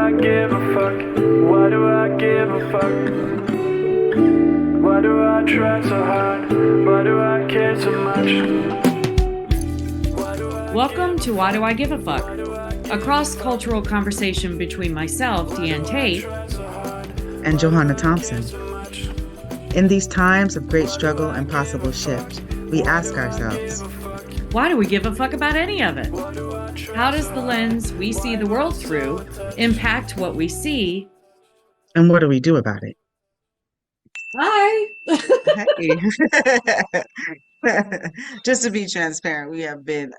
I give a fuck? Why do I give a fuck? Why do I try so hard? Why do I care so much? Welcome to Why Do I Give a Fuck? A cross-cultural conversation between myself, Diane Tate, and Johanna Thompson. In these times of great struggle and possible shift, we ask ourselves, why do we give a fuck about any of it? How does the lens we see the world through impact what we see? And what do we do about it? Hi! Hey. Just to be transparent, we have been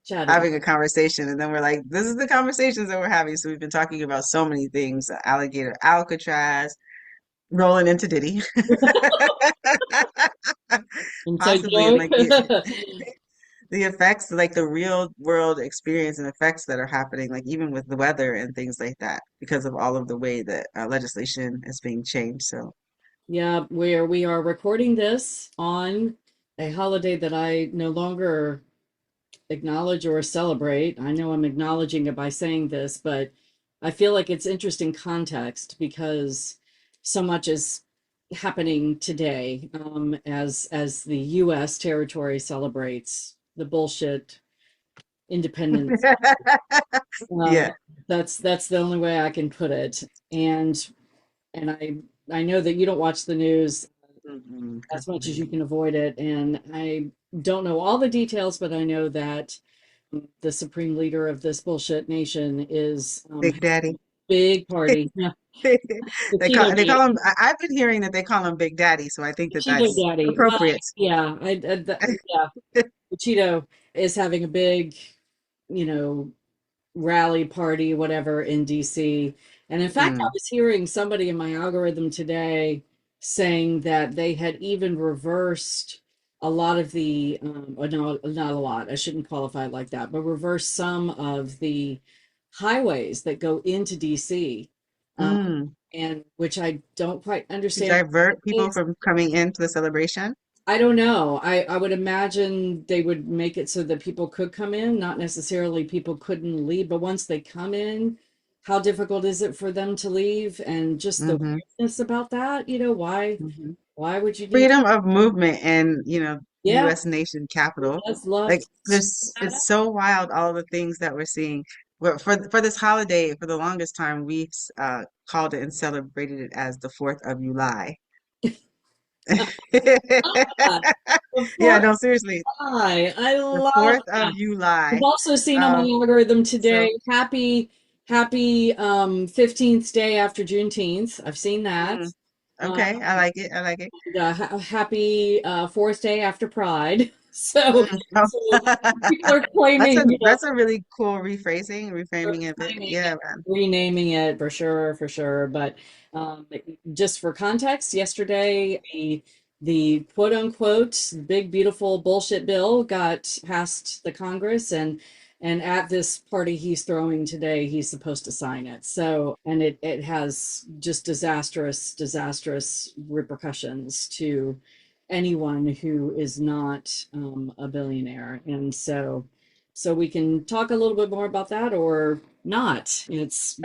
having a conversation, and then we're like, this is the conversations that we're having. So we've been talking about so many things: Alligator Alcatraz, rolling into Diddy, possibly like the effects, like the real world experience and effects that are happening, like even with the weather and things like that, because of all of the way that legislation is being changed. So yeah, where we are recording this on a holiday that I no longer acknowledge or celebrate. I know I'm acknowledging it by saying this, but I feel like it's interesting context because so much is happening today as the U.S. territory celebrates the bullshit independence. yeah, that's the only way I can put it. And I know that you don't watch the news as much as you can avoid it, and I don't know all the details, but I know that the supreme leader of this bullshit nation is Big Daddy. Big party. Yeah. They call him. I've been hearing that they call him Big Daddy, so I think that's Daddy. appropriate. Yeah, Cheeto is having a big, rally party, whatever, in DC. And in fact, I was hearing somebody in my algorithm today saying that they had even reversed a lot of the, no, not a lot, I shouldn't qualify it like that, but reversed some of the highways that go into DC, and which I don't quite understand. To divert people from coming into the celebration? I don't know. I would imagine they would make it so that people could come in, not necessarily people couldn't leave, but once they come in, how difficult is it for them to leave? And just the weirdness about that, why would you do freedom of movement and, Yeah. U.S. nation capital? Like it's so wild, all the things that we're seeing. For this holiday, for the longest time, we've called it and celebrated it as the 4th of July. Yeah, no, seriously. I love the 4th of July. I've also seen on my algorithm today, happy 15th day after Juneteenth. I've seen that. Okay, I like it. I like it. Happy 4th day after Pride. So people are claiming that's a really cool reframing of it. Yeah, man. Renaming it for sure. But just for context, yesterday the quote unquote big beautiful bullshit bill got passed the Congress, and at this party he's throwing today, he's supposed to sign it. So, and it has just disastrous repercussions to anyone who is not a billionaire. And so we can talk a little bit more about that or not. There's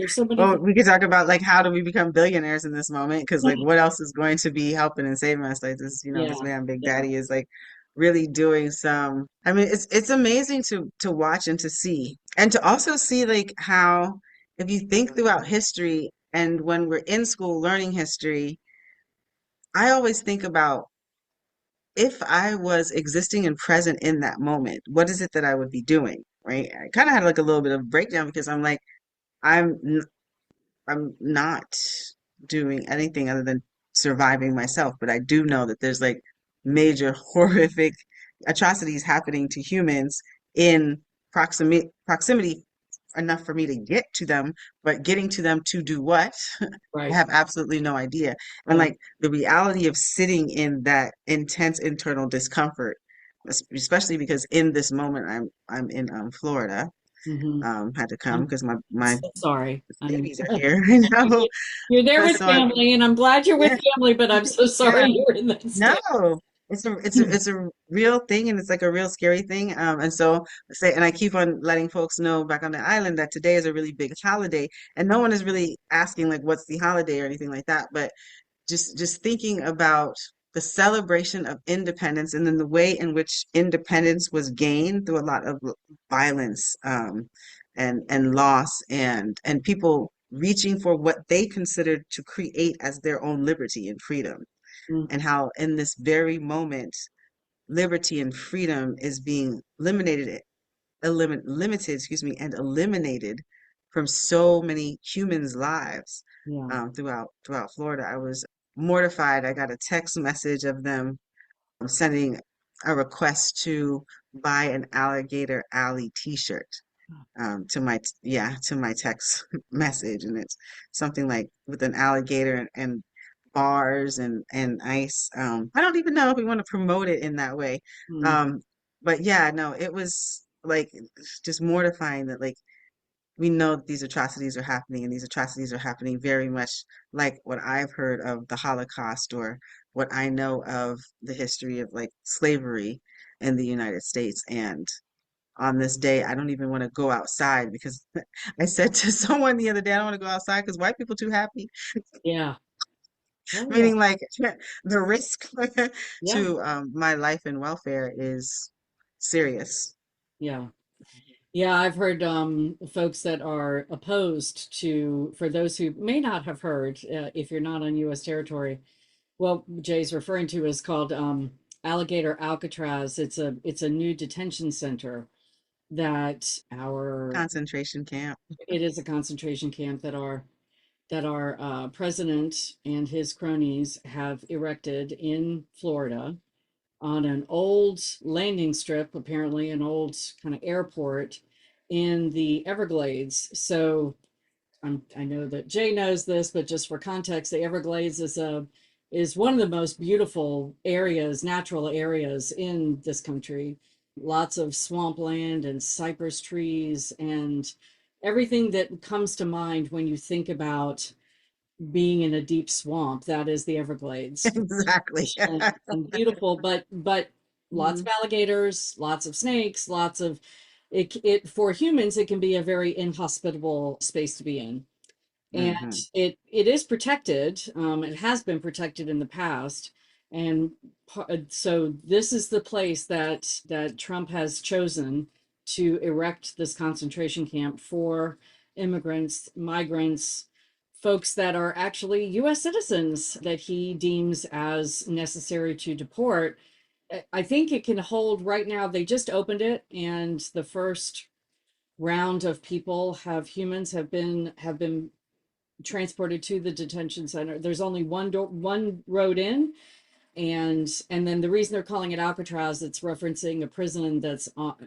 so many. Well, we could talk about like how do we become billionaires in this moment, because like what else is going to be helping and saving us? Like this, this man Big Daddy is like really doing some. I mean, it's amazing to watch and to see, and to also see like how, if you think throughout history and when we're in school learning history, I always think about, if I was existing and present in that moment, what is it that I would be doing? Right? I kind of had like a little bit of breakdown because I'm like, I'm not doing anything other than surviving myself, but I do know that there's like major horrific atrocities happening to humans in proximity enough for me to get to them, but getting to them to do what? Right. I have absolutely no idea. And like the reality of sitting in that intense internal discomfort, especially because in this moment I'm in Florida. Had to come because my so sorry babies are here. I know. You're there with family, and I'm glad you're with family, but I'm so sorry you're in that state. No, it's a real thing, and it's like a real scary thing. And so say, and I keep on letting folks know back on the island that today is a really big holiday, and no one is really asking like what's the holiday or anything like that, but just thinking about the celebration of independence and then the way in which independence was gained through a lot of violence, and loss, and people reaching for what they considered to create as their own liberty and freedom, Mm, and how in this very moment liberty and freedom is being limited, excuse me, and eliminated from so many humans' lives, yeah. throughout Florida. I was mortified. I got a text message of them sending a request to buy an Alligator Alley T-shirt, to my text message, and it's something like with an alligator and bars and ice. I don't even know if we want to promote it in that way. Mm, Um, but yeah, no, it was like just mortifying that like we know that these atrocities are happening, and these atrocities are happening very much like what I've heard of the Holocaust, or what I know of the history of like slavery in the United States. And on this day, I don't even want to go outside because I said to someone the other day, I don't want to go outside because white people too happy. yeah. Oh yeah. Meaning like the risk Yeah. to my life and welfare is serious. Yeah. Yeah, I've heard folks that are opposed to, for those who may not have heard, if you're not on U.S. territory, well, Jay's referring to is called Alligator Alcatraz. It's a new detention center that our Concentration camp. it is a concentration camp that our president and his cronies have erected in Florida on an old landing strip, apparently an old kind of airport in the Everglades. So I know that Jay knows this, but just for context, the Everglades is one of the most beautiful areas, natural areas in this country. Lots of swampland and cypress trees and everything that comes to mind when you think about being in a deep swamp. That is the Everglades. Exactly. And beautiful, but lots of Mhm. alligators, lots of snakes, lots of it for humans, it can be a very inhospitable space to be in. And Mhm. it is protected. It has been protected in the past, and so this is the place that Trump has chosen to erect this concentration camp for immigrants, migrants, folks that are actually U.S. citizens that he deems as necessary to deport. I think it can hold right now. They just opened it, and the first round of people have been transported to the detention center. There's only one road in, and then the reason they're calling it Alcatraz, it's referencing a prison that's off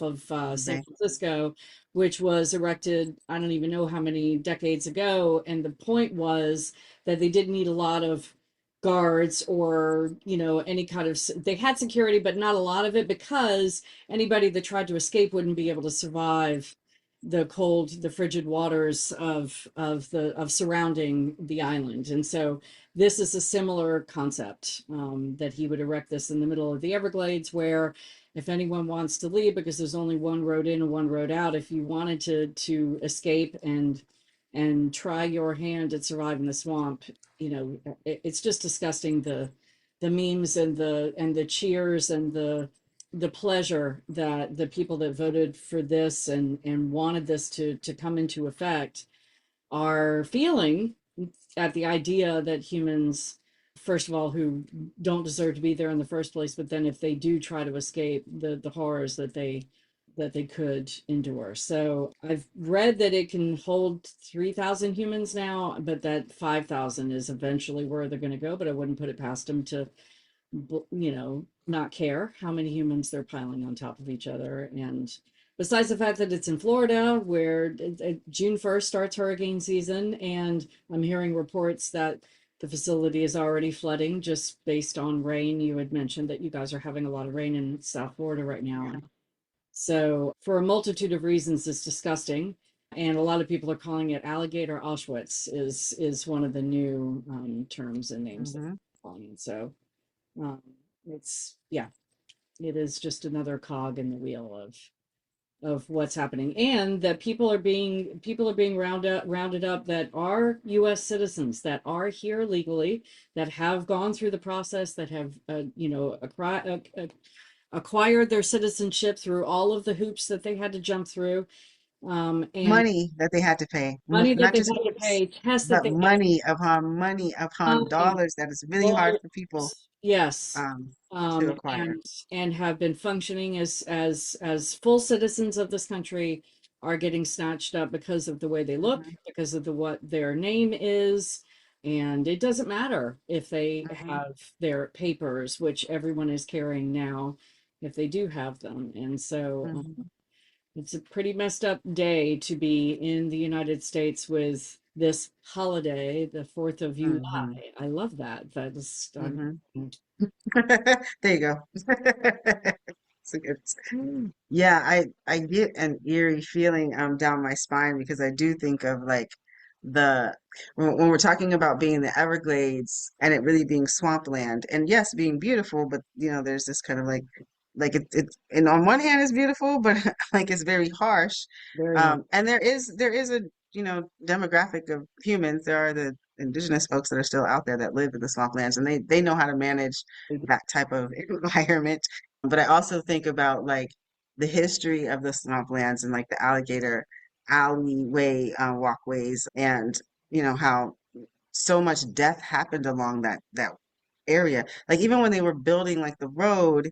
of San Okay. Francisco, which was erected I don't even know how many decades ago, and the point was that they didn't need a lot of guards or any kind of they had security but not a lot of it because anybody that tried to escape wouldn't be able to survive the cold, the frigid waters of surrounding the island. And so this is a similar concept, that he would erect this in the middle of the Everglades, where if anyone wants to leave, because there's only one road in and one road out, if you wanted to escape and try your hand at surviving the swamp, it's just disgusting, the memes and the cheers and the pleasure that the people that voted for this and wanted this to come into effect are feeling at the idea that humans, first of all, who don't deserve to be there in the first place, but then if they do try to escape, the horrors that they could endure. So I've read that it can hold 3,000 humans now, but that 5,000 is eventually where they're going to go. But I wouldn't put it past them to not care how many humans they're piling on top of each other. And besides the fact that it's in Florida, where June 1st starts hurricane season, and I'm hearing reports that the facility is already flooding just based on rain. You had mentioned that you guys are having a lot of rain in South Florida right now. Yeah. So, for a multitude of reasons, it's disgusting. And a lot of people are calling it alligator Auschwitz is one of the new terms and names that Hmm. they're calling it. So, um, it's yeah, it is just another cog in the wheel of what's happening, and that people are being rounded up that are U.S. citizens, that are here legally, that have gone through the process, that have acquired their citizenship through all of the hoops that they had to jump through, and Money that they had to pay, money that not they just had to hoops, pay, tests that but they had to money upon time, dollars that is really hard for people dollars, yes, um, to um, acquire. and and have been functioning as full citizens of this country, are getting snatched up because of the way they look, Hmm. because of the what their name is, and it doesn't matter if they Hmm. have their papers, which everyone is carrying now, if they do have them, and so. Hmm. It's a pretty messed up day to be in the United States with this holiday, the 4th of Hmm. July. I love that. That is, Hmm. There you go. It's a good. Yeah, I get an eerie feeling down my spine because I do think of like the when we're talking about being in the Everglades and it really being swampland, and yes, being beautiful, but there's this kind of like it and on one hand it's beautiful, but like it's very harsh. very hard. And there is a demographic of humans. There are the indigenous folks that are still out there that live in the swamplands, and they know how to manage that type of environment. But I also think about like the history of the swamplands and like the alligator alleyway walkways, and how so much death happened along that area. Like even when they were building like the road,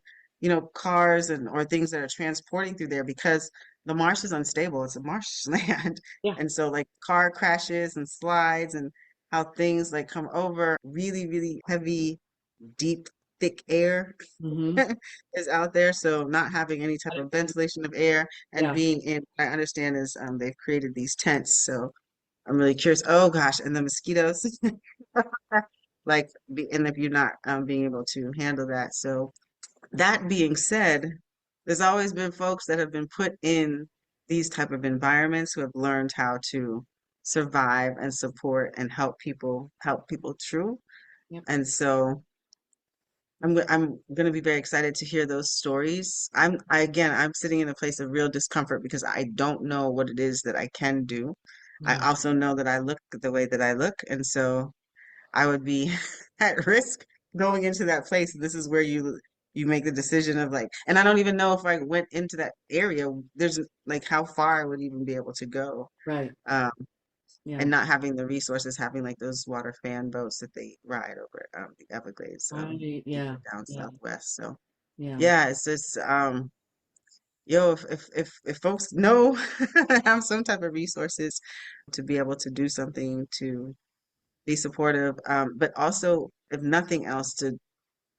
cars and or things that are transporting through there, because the marsh is unstable. It's a marshland. Yeah. And so like car crashes and slides and how things like come over really, really heavy, deep, thick air Hmm. is out there. So not having any type of ventilation of air and Yeah. being in, I understand is they've created these tents. So I'm really curious. Oh gosh, and the mosquitoes. Like, and if you're not being able to handle that. So that being said, there's always been folks that have been put in these type of environments who have learned how to survive and support and help people through. Yep. And so I'm going to be very excited to hear those stories. Again, I'm sitting in a place of real discomfort because I don't know what it is that I can do. I Mhm. also know that I look the way that I look, and so I would be at risk going into that place. This is where you make the decision of like, and I don't even know if I went into that area, there's like how far I would even be able to go. Right. Um, Yeah. and not having the resources, having like those water fan boats that they ride over the Everglades, Right. Yeah. deeper down Yeah. southwest. So Yeah. yeah, it's just yo, if folks know have some type of resources to be able to do something to be supportive, but also, if nothing else,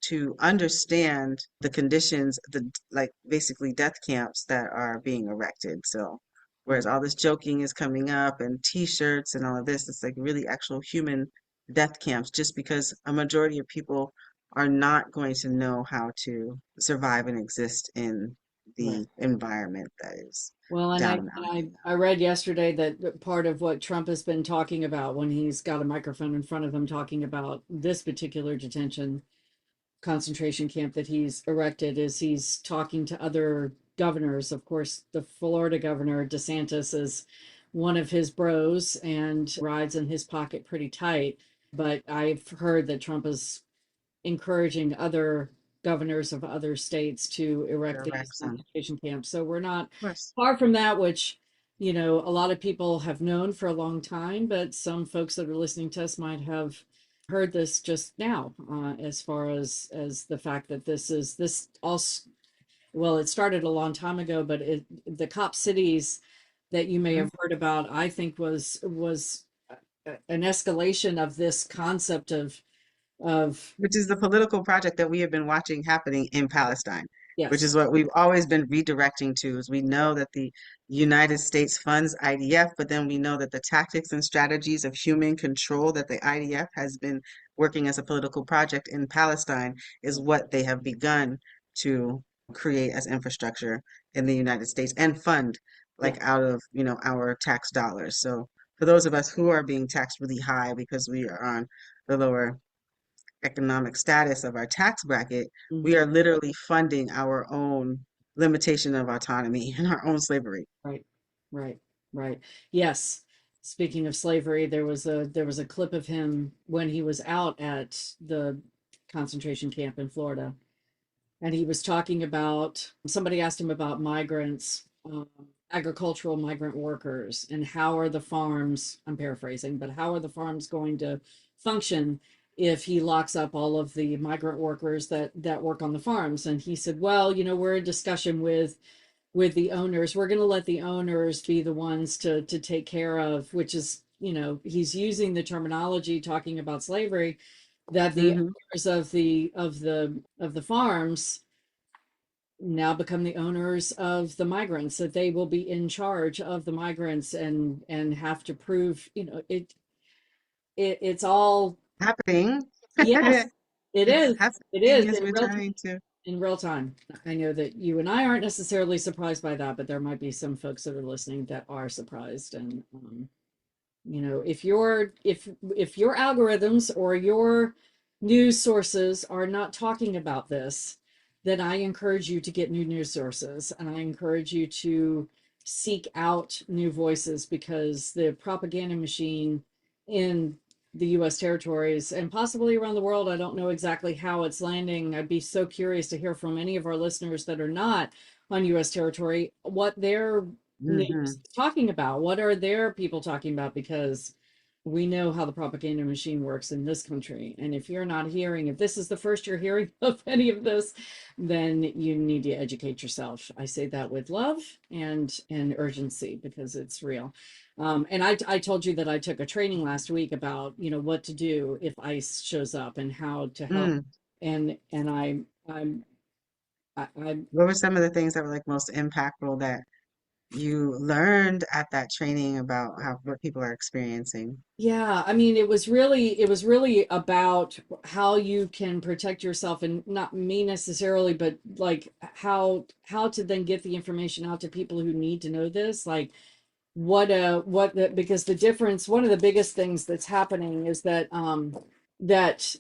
to understand the conditions, the like basically death camps that are being erected. So, Yeah. whereas all this joking is coming up and T-shirts and all of this, it's like really actual human death camps, just because a majority of people are not going to know how to survive and exist in Right. the environment that is Well, and down I in and Alligator. I read yesterday that part of what Trump has been talking about when he's got a microphone in front of him talking about this particular detention concentration camp that he's erected is he's talking to other governors. Of course, the Florida governor, DeSantis, is one of his bros and rides in his pocket pretty tight. But I've heard that Trump is encouraging other governors of other states to erect these Correct, son. concentration camps. So we're not Of course. far from that, which, a lot of people have known for a long time, but some folks that are listening to us might have heard this just now, as far as the fact that this also, well, it started a long time ago, but the cop cities that you may Mhm. have heard about, I think was an escalation of this concept of Which is the political project that we have been watching happening in Palestine, which yes, is what we've always been redirecting to. Is we know that the United States funds IDF, but then we know that the tactics and strategies of human control that the IDF has been working as a political project in Palestine is what they have begun to create as infrastructure in the United States and fund yeah, like out of, our tax dollars. So for those of us who are being taxed really high because we are on the lower economic status of our tax bracket, we Mhm. are literally funding our own limitation of autonomy and our own slavery. Right, right, right. Yes. Speaking of slavery, there was a clip of him when he was out at the concentration camp in Florida, and he was talking about, somebody asked him about migrants, agricultural migrant workers, and how are the farms, I'm paraphrasing, but how are the farms going to function if he locks up all of the migrant workers that work on the farms? And he said, well, we're in discussion with the owners. We're going to let the owners be the ones to take care of, which is, he's using the terminology talking about slavery, that the Hmm. owners of the farms now become the owners of the migrants, that they will be in charge of the migrants and have to prove, it's all, Happening. yes, it It's is. It happening is as in we're real time. trying to. In real time. I know that you and I aren't necessarily surprised by that, but there might be some folks that are listening that are surprised. And if your algorithms or your news sources are not talking about this, then I encourage you to get new news sources, and I encourage you to seek out new voices, because the propaganda machine in the US territories and possibly around the world, I don't know exactly how it's landing. I'd be so curious to hear from any of our listeners that are not on US territory what their news Hmm. is talking about. What are their people talking about? Because we know how the propaganda machine works in this country. And if you're not hearing, if this is the first you're hearing of any of this, then you need to educate yourself. I say that with love and urgency, because it's real. And I told you that I took a training last week about, what to do if ICE shows up and how to help. Mm. And I What were some of the things that were like most impactful that you learned at that training about how what people are experiencing? Yeah, I mean, it was really about how you can protect yourself, and not me necessarily, but like how to then get the information out to people who need to know this. Like because the difference, one of the biggest things that's happening is that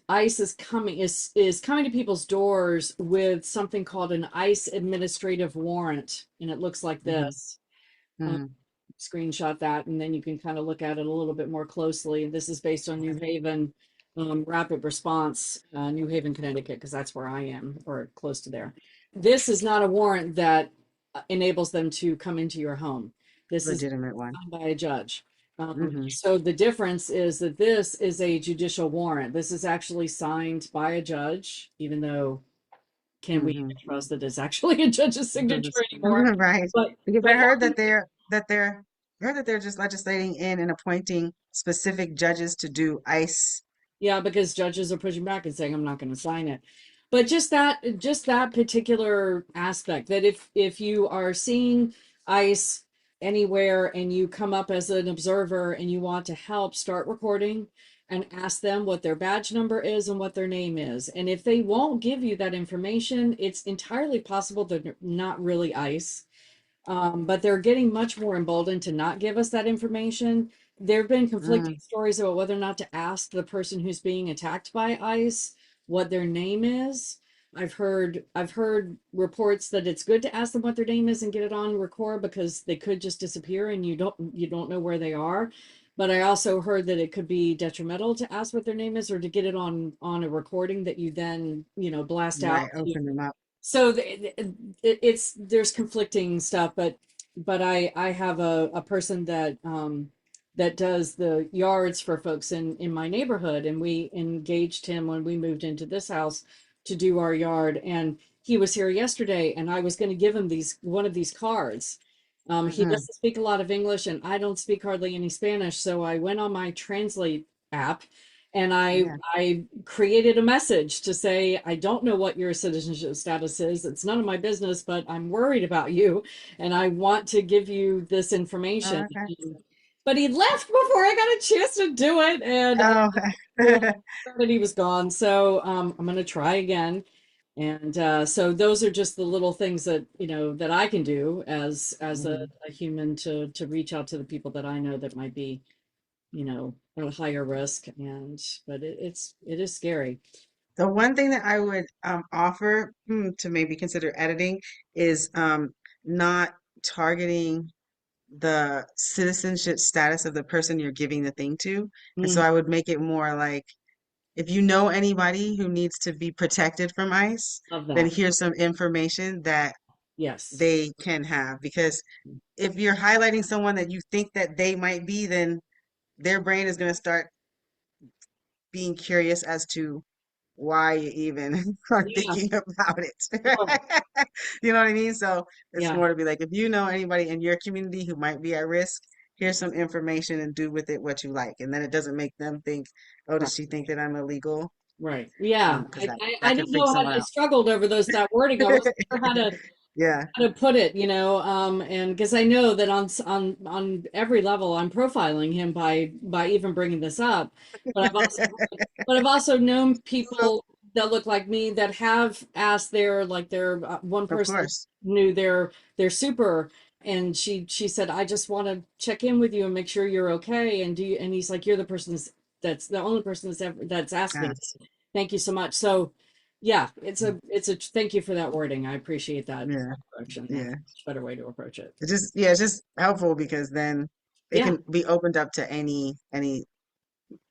ICE is coming to people's doors with something called an ICE administrative warrant, and it looks like Hmm. this. Um, Hmm. Screenshot that, and then you can kind of look at it a little bit more closely. This is based on New Haven, rapid response, New Haven, Connecticut, because that's where I am, or close to there. This is not a warrant that enables them to come into your home. This is Legitimate one. signed by a judge. Hmm. So the difference is that this is a judicial warrant. This is actually signed by a judge, even though, can we Hmm. even trust that it's actually a judge's signature anymore? Right. But Because but I heard that they're just legislating in and appointing specific judges to do ICE. yeah, because judges are pushing back and saying, I'm not going to sign it. But just that particular aspect, that if you are seeing ICE anywhere and you come up as an observer and you want to help, start recording and ask them what their badge number is and what their name is. And if they won't give you that information, it's entirely possible they're not really ICE, but they're getting much more emboldened to not give us that information. There have been conflicting Mm. stories about whether or not to ask the person who's being attacked by ICE what their name is. I've heard reports that it's good to ask them what their name is and get it on record, because they could just disappear and you don't know where they are. But I also heard that it could be detrimental to ask what their name is, or to get it on a recording that you then blast out Right. to. Open them up. So it's there's conflicting stuff, but I have a person that does the yards for folks in my neighborhood, and we engaged him when we moved into this house to do our yard. And he was here yesterday, and I was going to give him these one of these cards. He Hmm. doesn't speak a lot of English, and I don't speak hardly any Spanish, so I went on my translate app, and I Yeah. I created a message to say, I don't know what your citizenship status is. It's none of my business, but I'm worried about you, and I want to give you this Oh, information. okay. But he left before I got a chance to do it, and Oh. well, that he was gone. So I'm going to try again. And so those are just the little things that that I can do as Mhm. a human to reach out to the people that I know that might be at a higher risk. And but it is scary. The one thing that I would offer to maybe consider editing is not targeting the citizenship status of the person you're giving the thing to. And so Mm, I would make it more like, if you know anybody who needs to be protected from ICE, love then that. here's some information that Yes. they can have. Because if you're highlighting someone that you think that they might be, then their brain is going to start being curious as to why you even are Yeah. thinking about it. Sure. You know what I mean? So it's Yeah. more to be like, if you know anybody in your community who might be at risk, here's some information and do with it what you like. And then it doesn't make them think, oh, Right. does she think that I'm illegal? Right. Yeah. Because I that could didn't freak know how someone I out. struggled over that wording. I wasn't sure Yeah, how to put it, and because I know that on every level I'm profiling him by even bringing this up, but I've also known so, people that look like me that have asked their one of person course. knew their super, and she said, I just want to check in with you and make sure you're okay, and he's like, you're the person that's the only person that's asked me. Yes. Thank you so much. So yeah, it's a thank you for that wording. I appreciate that Yeah, correction. That's yeah. a much better way to approach it. It's just helpful because then it Yeah, can be opened up to any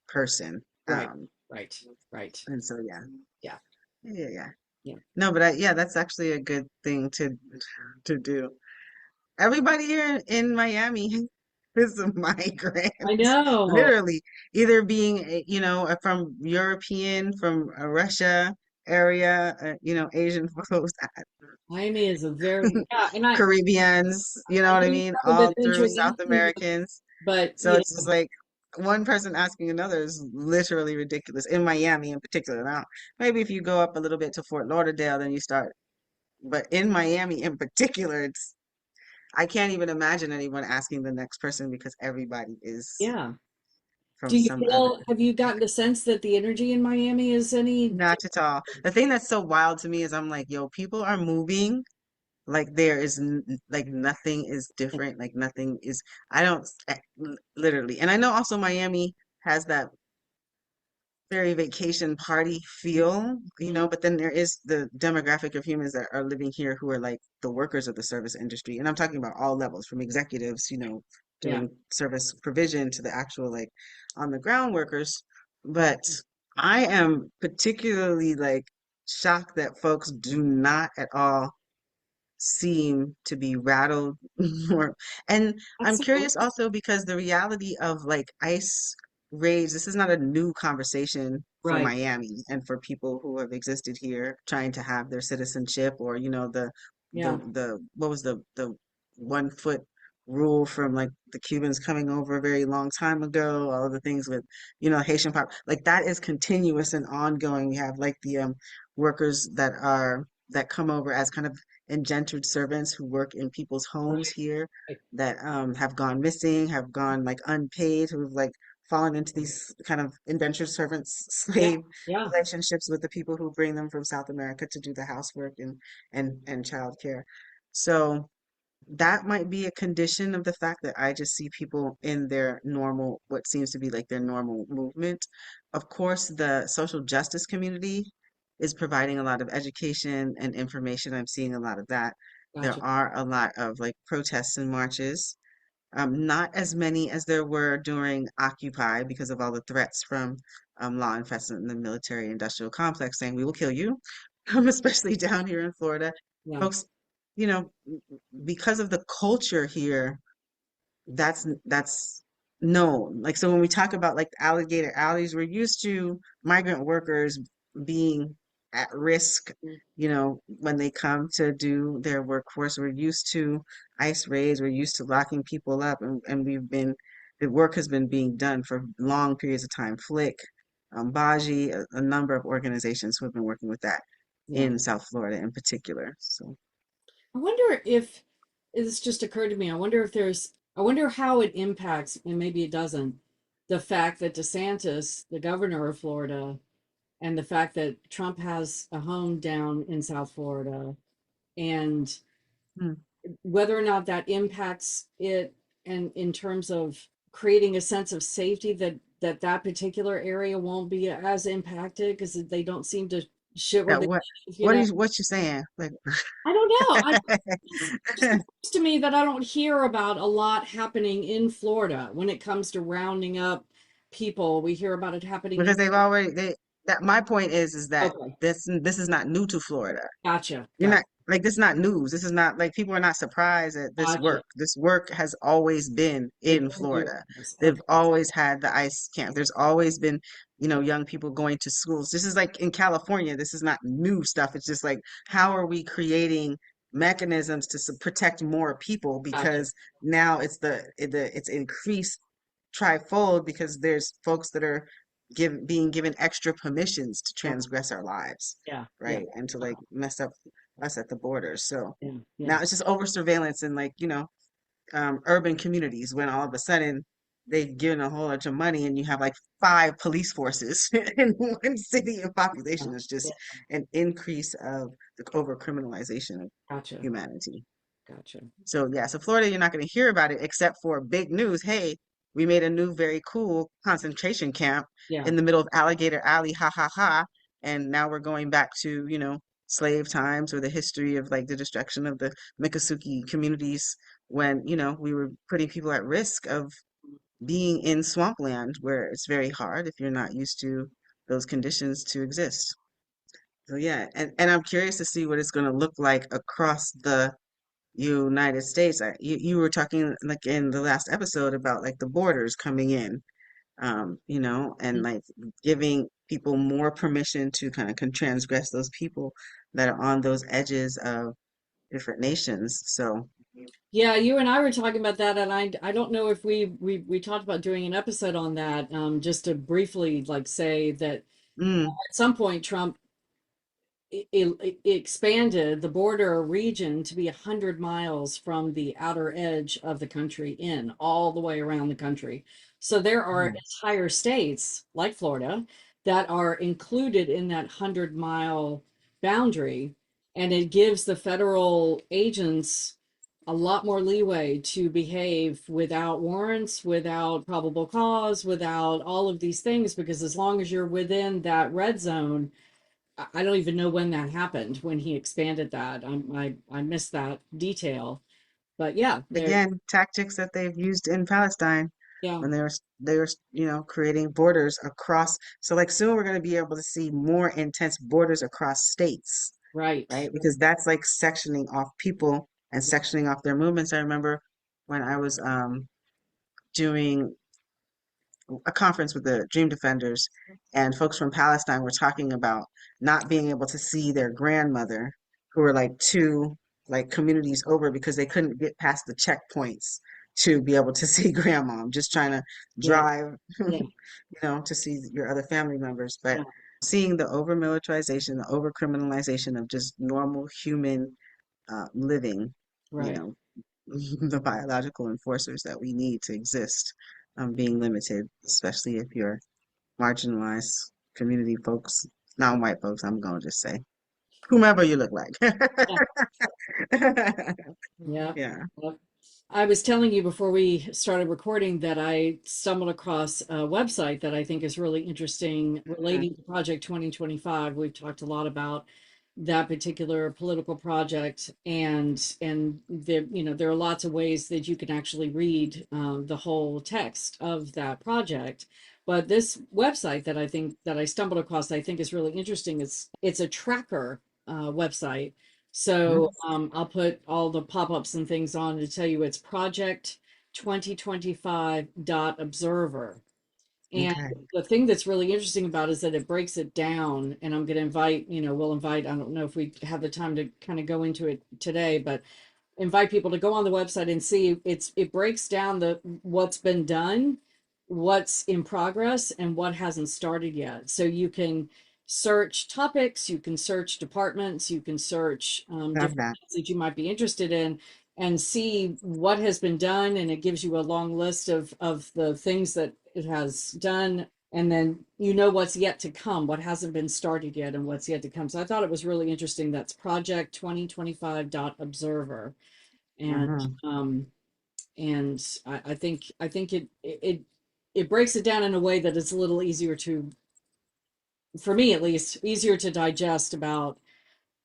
person. right, right, right. And so yeah. Yeah, Yeah, yeah. yeah. No, but yeah, that's actually a good thing to do. Everybody here in Miami is a migrant, I know. literally, either being, from European, from Russia area, Asian folks, Miami is a very yeah, and Caribbeans, you know I what I know you mean? haven't been All through venturing South into, Americans. but So it's just like one person asking another is literally ridiculous in Miami in particular. Now, maybe if you go up a little bit to Fort Lauderdale, then you start, but in Miami in particular, I can't even imagine anyone asking the next person because everybody is yeah. from Do you some other. feel? Have you gotten the sense that the energy in Miami is any? Not at all. The thing that's so wild to me is I'm like, yo, people are moving like there is like nothing is different, like nothing is. I don't literally, and I know also Miami has that very vacation party feel, Mm, but then there is the demographic of humans that are living here who are like the workers of the service industry. And I'm talking about all levels, from executives, yeah, doing service provision to the actual like on the ground workers. But I am particularly like shocked that folks do not at all seem to be rattled more. And I'm that's curious also because the reality of like ICE raids, this is not a new conversation for right. Miami and for people who have existed here trying to have their citizenship, or Yeah, the what was the 1 foot rule from like the Cubans coming over a very long time ago, all of the things with Haitian pop, like that is continuous and ongoing. We have like the workers that come over as kind of indentured servants who work in people's homes right, here right. that have gone missing, have gone like unpaid, who've like fallen into these kind of indentured servants Yeah, slave yeah. relationships with the people who bring them from South America to do the housework and childcare. So that might be a condition of the fact that I just see people in their normal, what seems to be like their normal movement. Of course, the social justice community is providing a lot of education and information. I'm seeing a lot of that. There Gotcha. are a lot of like protests and marches. Not as many as there were during Occupy because of all the threats from law enforcement and the military industrial complex saying, we will kill you, especially down here in Florida. Yeah, Folks, you know, because of the culture here, that's no. Like, so when we talk about like the alligator alleys, we're used to migrant workers being at risk, when they come to do their workforce. We're used to ICE raids, we're used to locking people up, and the work has been being done for long periods of time. Flick, Baji, a number of organizations who have been working with that yeah. in South Florida in particular. So, I wonder if this just occurred to me. I wonder how it impacts, and maybe it doesn't, the fact that DeSantis, the governor of Florida, and the fact that Trump has a home down in South Florida, and hmm, whether or not that impacts it, and in terms of creating a sense of safety that that particular area won't be as impacted because they don't seem to shit where Yeah, they what live, what is what you saying? Like, I don't know. It just seems to me that I don't hear about a lot happening in Florida when it comes to rounding up people. We hear about it happening because in. they've already they that my point is that Okay, this is not new to Florida. gotcha, You're gotcha, not like this is not news. This is not like people are not surprised at this gotcha. work. This work has always been It's in been doing Florida. this. They've Okay, always had the ICE camp. There's always been, young people going to schools. This is like in California. This is not new stuff. It's just like how are we creating mechanisms to protect more people gotcha, because now it's increased trifold because there's folks that are being given extra permissions to okay, transgress our lives, yeah, yeah, right? And to okay, like mess up us at the borders. So yeah, yeah. now it's just over surveillance in like, urban communities when all of a sudden they've given a whole bunch of money and you have like five police forces in one city and Yeah, population is yeah, just an increase of the over criminalization of gotcha, humanity. gotcha. So yeah, so Florida, you're not going to hear about it except for big news. Hey, we made a new, very cool concentration camp Yeah, in the middle of Alligator Alley, ha ha ha. And now we're going back to, slave times or the history of like the destruction of the Miccosukee communities when, we were putting people at risk of being in swampland where it's very hard if you're not used to those conditions to exist. So yeah, and I'm curious to see what it's going to look like across the United States. You were talking like in the last episode about like the borders coming in, and like giving people more permission to kind of transgress those people that are on those edges of different nations. So, yeah. You and I were talking about that, and I don't know if we talked about doing an episode on that. Just to briefly like say that mm, at some point Trump it expanded the border region to be 100 miles from the outer edge of the country in all the way around the country. So there are yes, entire states like Florida that are included in that 100-mile boundary, and it gives the federal agents a lot more leeway to behave without warrants, without probable cause, without all of these things, because as long as you're within that red zone, I don't even know when that happened, when he expanded that. I missed that detail. But yeah, there, again, tactics that they've used in Palestine yeah, when they were creating borders across. So like soon we're going to be able to see more intense borders across states, right. right? Because that's like sectioning off people and sectioning off their movements. I remember when I was doing a conference with the Dream Defenders, and folks from Palestine were talking about not being able to see their grandmother, who were like two like communities over because they couldn't get past the checkpoints to be able to see grandma. I'm just trying to Yeah, drive, yeah, to see your other family members, but yeah, seeing the over militarization, the over criminalization of just normal human living, you right. know, the biological enforcers that we need to exist, being limited, especially if you're marginalized community folks, non-white folks, I'm gonna just say, whomever you look like. Yeah, yeah. Yeah. Yeah. I was telling you before we started recording that I stumbled across a website that I think is really interesting Mm, relating to Project 2025. We've talked a lot about that particular political project, and there, there are lots of ways that you can actually read the whole text of that project. But this website that I stumbled across, I think is really interesting. It's a tracker website, so mm, I'll put all the pop-ups and things on to tell you it's project 2025.observer. And okay. the thing that's really interesting about it is that it breaks it down. And I'm going to invite, we'll invite, I don't know if we have the time to kind of go into it today, but invite people to go on the website and see it breaks down the what's been done, what's in progress, and what hasn't started yet. So you can search topics, you can search departments, you can search Love different that. things that you might be interested in, and see what has been done. And it gives you a long list of the things that it has done, and then what's yet to come, what hasn't been started yet, and what's yet to come. So I thought it was really interesting. That's project 2025.observer. And Hmm. um, and I think it it breaks it down in a way that it's a little easier to, for me at least, easier to digest about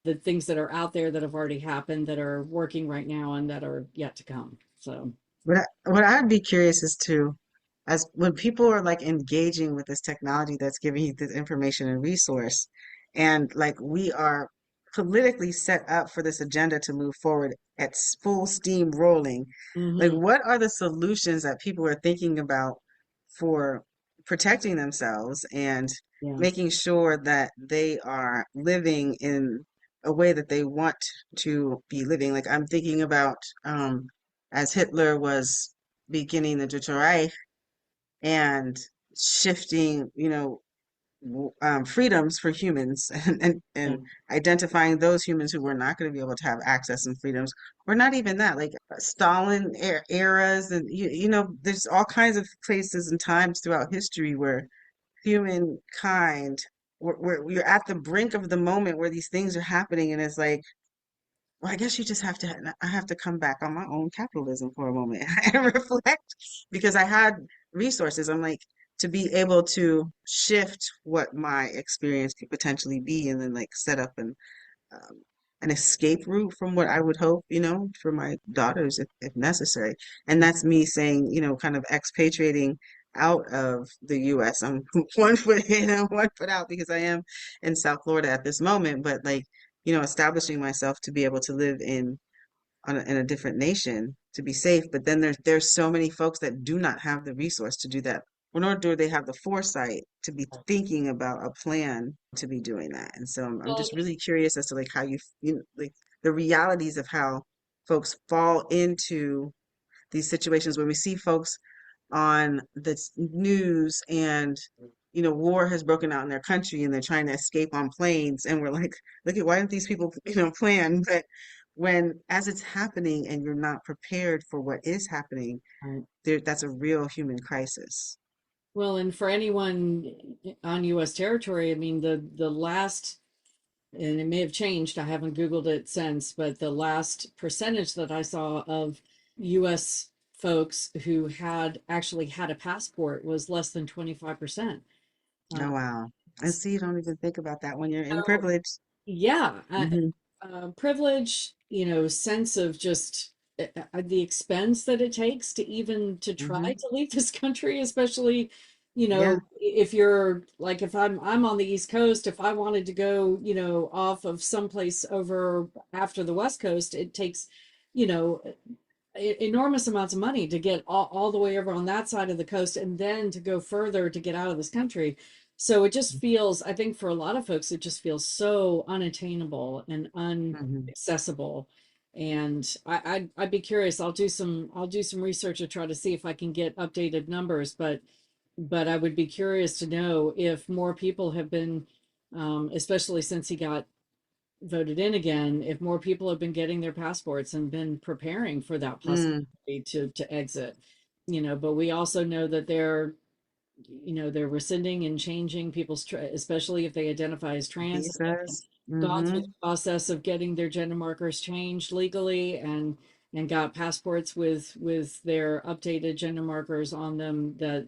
the things that are out there that have already happened, that are working right now, and that are yet to come. So, What I'd be curious is to, as when people are like engaging with this technology that's giving you this information and resource, and like we are politically set up for this agenda to move forward at full steam rolling, like mhm, what are the solutions that people are thinking about for protecting themselves and yeah, making sure that they are living in a way that they want to be living? Like I'm thinking about as Hitler was beginning the Dritte Reich and shifting, freedoms for humans yeah, and identifying those humans who were not going to be able to have access and freedoms, or not even that, like Stalin eras, and there's all kinds of places and times throughout history where humankind, we're at the brink of the moment where these things are happening, and it's like, well, I guess you just have to, I have to come back on my own capitalism for a moment and reflect because I had resources. I'm like, to be able to shift what my experience could potentially be and then like set up um, an escape route from what I would hope, for my daughters if necessary. And that's me saying, kind of expatriating out of the US. I'm one foot in and one foot out because I am in South Florida at this moment, but like, establishing myself to be able to live in a different nation to be safe. But then there's so many folks that do not have the resource to do that, nor do they have the foresight to be thinking about a plan to be doing that. And so I'm well, just really curious as to like how like the realities of how folks fall into these situations where we see folks on the news and war has broken out in their country and they're trying to escape on planes, and we're like, look at, why didn't these people plan? But when as it's happening and you're not prepared for what is happening, right. that's a real human crisis. Well, and for anyone on U.S. territory, I mean, the last, and it may have changed, I haven't Googled it since, but the last percentage that I saw of US folks who had actually had a passport was less than 25%. Oh Uh, wow. And see, you don't even think about that when you're in so, privilege. yeah, Hmm. privilege, sense of just the expense that it takes to even to try Hmm. to leave this country, especially, Yeah. if you're like, if I'm on the East Coast, if I wanted to go, off of someplace over after the West Coast, it takes, you know, enormous amounts of money to get all the way over on that side of the coast and then to go further to get out of this country. So it just feels, I think for a lot of folks, it just feels so unattainable and Hmm. unaccessible. And I'd be curious. I'll do some research to try to see if I can get updated numbers, but I would be curious to know if more people have been, especially since he got voted in again, if more people have been getting their passports and been preparing for that Mm. possibility to exit. But we also know that they're rescinding and changing people's, especially if they identify as trans, Visas. gone through Hmm. the process of getting their gender markers changed legally and got passports with their updated gender markers on them, that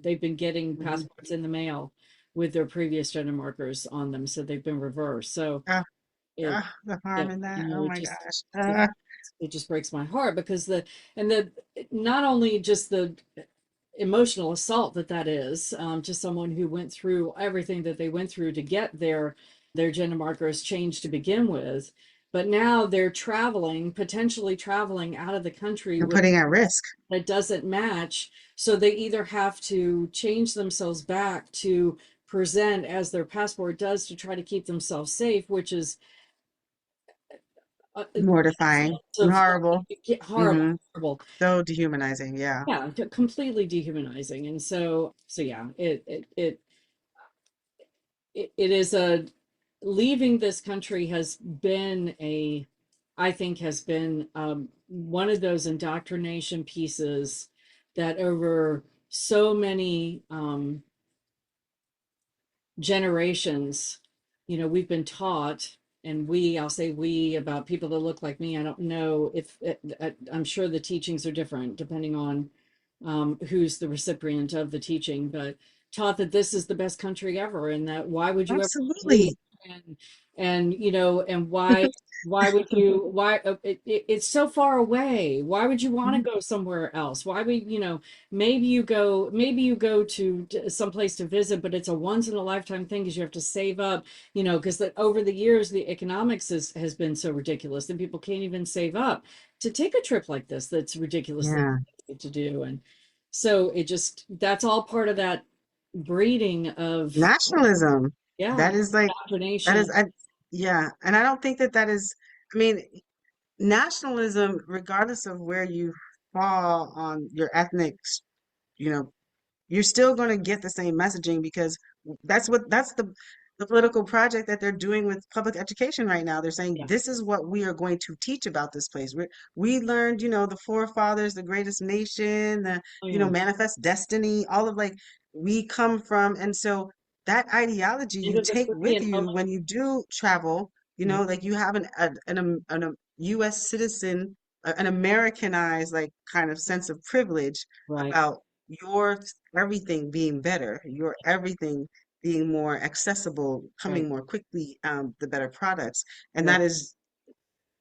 they've been getting Hmm. passports in the mail with their previous gender markers on them, so they've been reversed. So Ah, it ah, the yeah, harm in that. Oh it my just gosh. it, it just breaks my heart because the not only just the emotional assault that is, to someone who went through everything that they went through to get their gender markers changed to begin with, but now they're potentially traveling out of the country And with putting at risk. that doesn't match. So they either have to change themselves back to present as their passport does to try to keep themselves safe, which is Mortifying and of horrible. horrible, Hmm. horrible. So dehumanizing. Yeah. Yeah, completely dehumanizing. And so yeah, it is a leaving this country has been I think has been, one of those indoctrination pieces that over so many generations, we've been taught, and I'll say we, about people that look like me. I don't know if I'm sure the teachings are different depending on who's the recipient of the teaching, but taught that this is the best country ever, and that why would you ever leave? Absolutely. And and why would you it's so far away, why would you want to go somewhere else? Why would maybe you go to someplace to visit, but it's a once in a lifetime thing because you have to save up, because over the years the economics has been so ridiculous that people can't even save up to take a trip like this that's ridiculously Yeah. expensive to do. And so that's all part of that breeding of Nationalism. yeah That is like, that indoctrination. is, yeah. And I don't think that that is, I mean, nationalism, regardless of where you fall on your ethnic, you know, you're still going to get the same messaging because that's the political project that they're doing with public education right now. They're saying Yeah. this is what we are going to teach about this place. We learned, the forefathers, the greatest nation, the Oh yeah. manifest destiny, all of like we come from, and so that ideology Think you of the take free with and you when you do travel. yeah, Like you have a U.S. citizen, an Americanized like kind of sense of privilege right, about your everything being better, your everything being more accessible, right, coming more quickly, the better products. And right, that is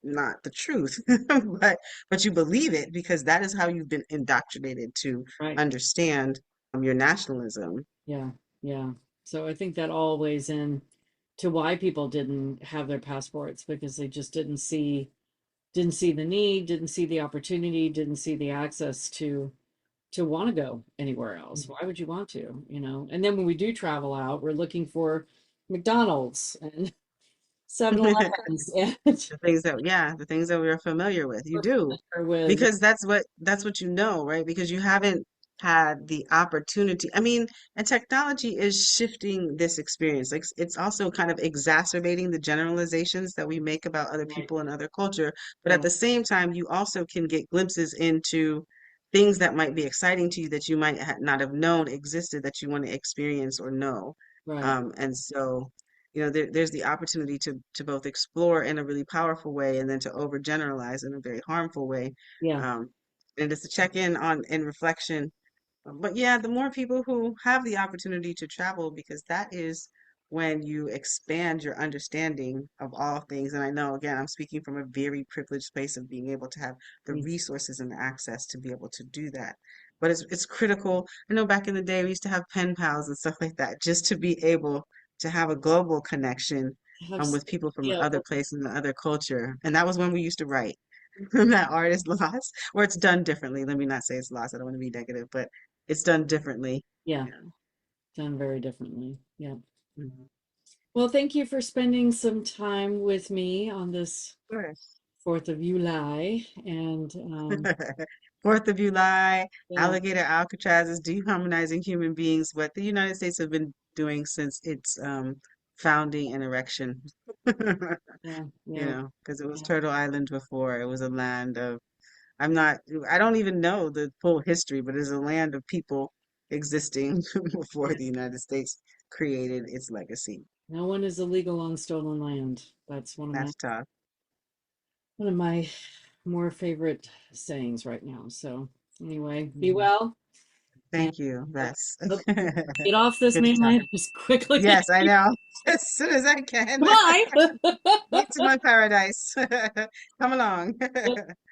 not the truth, but you believe it because that is how you've been indoctrinated to right. understand your nationalism. Yeah, yeah. So I think that all weighs in to why people didn't have their passports, because they just didn't see the need, didn't see the opportunity, didn't see the access to want to go anywhere else. Why would you want to, And then when we do travel out, we're looking for McDonald's and 7-Elevens and The things that we're familiar with. You we're do. familiar with. Because that's what right? Because you haven't had the opportunity. I mean, and technology is shifting this experience. Like it's also kind of exacerbating the generalizations that we make about other Right, people and other culture. But at right, the same time, you also can get glimpses into things that might be exciting to you that you might not have known existed that you want to experience or know. right. And so there's the opportunity to both explore in a really powerful way and then to overgeneralize in a very harmful way. Yeah, Um, and just to check in on in reflection. But yeah, the more people who have the opportunity to travel, because that is when you expand your understanding of all things. And I know, again, I'm speaking from a very privileged place of being able to have the me too. resources and access to be able to do that. But it's critical. I know back in the day we used to have pen pals and stuff like that, just to be able to have a global connection Have with people from yeah, other places and other culture. And that was when we used to write. That art is lost, or it's done differently. Let me not say it's lost. I don't want to be negative, but it's done differently. yeah, Yeah. done very differently. Yeah. Mhm. Well, thank you for spending some time with me on this Sure. 4th of July. And 4th of July, yeah, Alligator Alcatraz is dehumanizing human beings, what the United States have been doing since its founding and erection. yeah, yeah, Because it was yeah. Turtle Island before. It was a land of, I don't even know the full history, but it's a land of people existing before Yeah. the United States created its legacy. No one is illegal on stolen land. That's That's tough. one of my more favorite sayings right now. So anyway, be Mhm. well and Thank you. Yes. let's get off this Good to chat. mainland as quickly. Yes, I know. As soon as I can. Bye. Get to my paradise. Come along.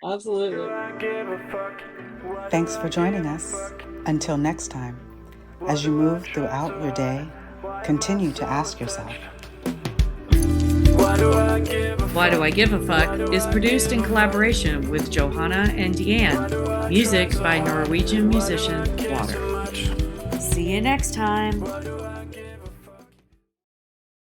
Absolutely. Do I give a fuck? Why do Thanks for I joining give a us. fuck? Until next time, Why as you do I move try throughout so your day, hard? Why am I continue to so ask yourself, attached? Why do I give a Why Do I fuck? Give a Fuck is produced in collaboration with Johanna and Diane. Music by Norwegian musician Water. See you next time. Why do I